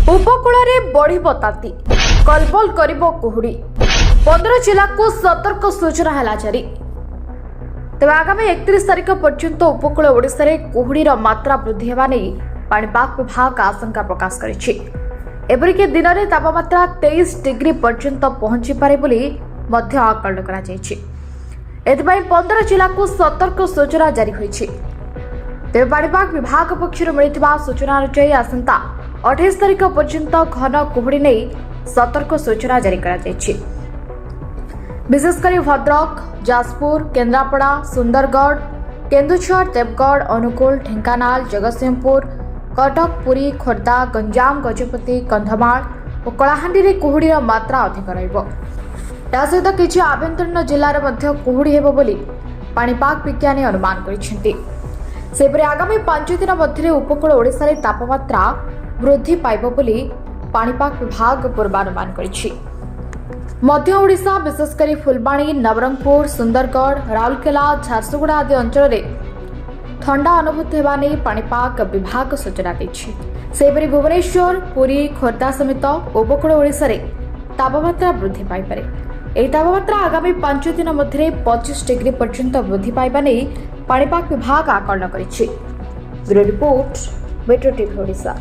उपकूल बढ़ ताती कलबल कर कुहुड़ी 15 जिला को सतर्क सूचना है जारी। तेज आगामी 31 तारिख पर्यंत उपकूल ओडिशा रे कुहुड़ीर मात्रा वृद्धि होगा नहीं पाणीपाग विभाग आशंका प्रकाश करिछि। दिन में तापमात्रा 23 डिग्री पर्यंत पहुंची पारे बोली मध्य आकलन करा जायछि। एथिपाई 15 जिला को सतर्क सूचना जारी होइछि। तेज पाणीपाग विभाग पक्षर मिलिथिबा सूचना अनुसार आसंता 28 तारिख पर्यंत घन कुहुड़ी नहीं सतर्क सूचना जारी करा जायछि। विशेषकर भद्रक, जाजपुर, केन्द्रापड़ा, सुंदरगढ़, केन्दुझर, देवगढ़, अनुगुल, ढेंकानाल, जगतसिंहपुर, कटक, पुरी, खोर्धा, गंजाम, गजपति, कंधमाल और कलाहांडी रे कुहुड़ीर मात्रा अधिक रहिबो। ता सहित किछि आभ्यंतरीण जिल्लार मध्य कुहुड़ी हेबो बोली पाणीपाग विज्ञानी अनुमान करिसेंती। सेपरि आगामी 5 दिन मध्य उपकूल ओडिशा रे तापमात्रा वृद्धि पाइबो बोली पाणीपाग विभाग पूर्वानुमान करिछि। मध्य ओडिशा विशेषकर फुलबाणी, नवरंगपुर, सुंदरगढ़, राउरकेला, झारसुगुड़ा आदि अंचल में ठंडा अनुभूति होगा नहीं पाणीपाग विभाग सूचना देछि। सेपरि भुवनेश्वर, पुरी, खोर्धा समेत उपकूल ओडिशा रे तापमात्रा वृद्धि पाइपारे। एही तापमात्रा आगामी 5 दिन मध्य 25 डिग्री पर्यंत वृद्धि पाइबा नहीं पाणीपाग विभाग आकलन करिछि। Bureau report, metro TV Odisha.